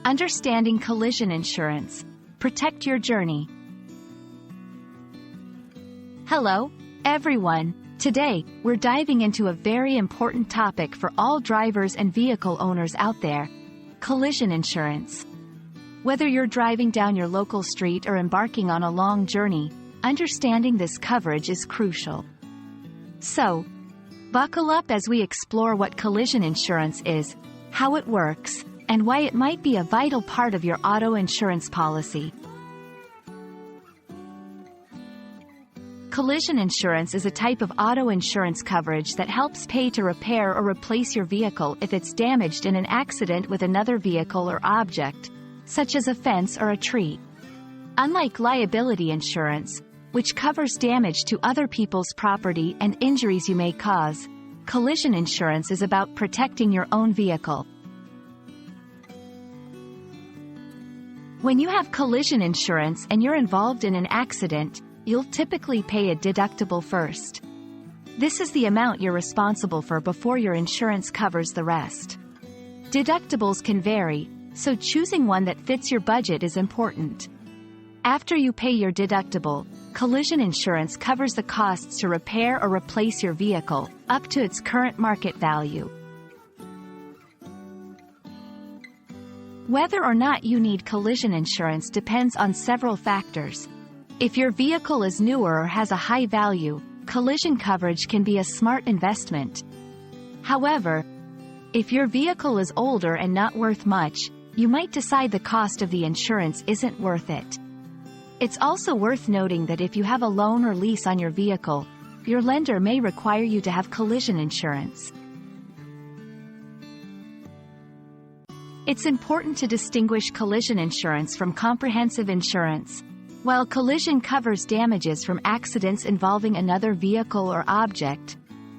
Understanding collision insurance. Protect your journey. Hello, everyone. Today, we're diving into a very important topic for all drivers and vehicle owners out there: collision insurance. Whether you're driving down your local street or embarking on a long journey, understanding this coverage is crucial. So, buckle up as we explore what collision insurance is, how it works, and why it might be a vital part of your auto insurance policy. Collision insurance is a type of auto insurance coverage that helps pay to repair or replace your vehicle if it's damaged in an accident with another vehicle or object, such as a fence or a tree. Unlike liability insurance, which covers damage to other people's property and injuries you may cause, collision insurance is about protecting your own vehicle. When you have collision insurance and you're involved in an accident, you'll typically pay a deductible first. This is the amount you're responsible for before your insurance covers the rest. Deductibles can vary, so choosing one that fits your budget is important. After you pay your deductible, collision insurance covers the costs to repair or replace your vehicle, up to its current market value. Whether or not you need collision insurance depends on several factors. If your vehicle is newer or has a high value, collision coverage can be a smart investment. However, if your vehicle is older and not worth much, you might decide the cost of the insurance isn't worth it. It's also worth noting that if you have a loan or lease on your vehicle, your lender may require you to have collision insurance. It's important to distinguish collision insurance from comprehensive insurance. While collision covers damages from accidents involving another vehicle or object,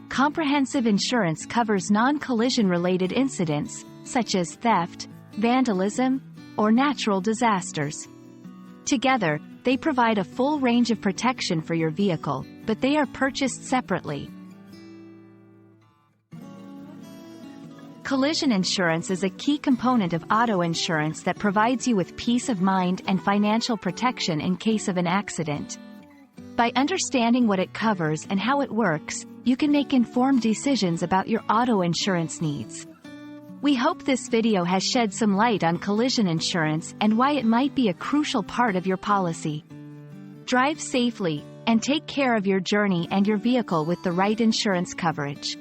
comprehensive insurance covers non-collision related incidents, such as theft, vandalism, or natural disasters. Together, they provide a full range of protection for your vehicle, but they are purchased separately. Collision insurance is a key component of auto insurance that provides you with peace of mind and financial protection in case of an accident. By understanding what it covers and how it works, you can make informed decisions about your auto insurance needs. We hope this video has shed some light on collision insurance and why it might be a crucial part of your policy. Drive safely, and take care of your journey and your vehicle with the right insurance coverage.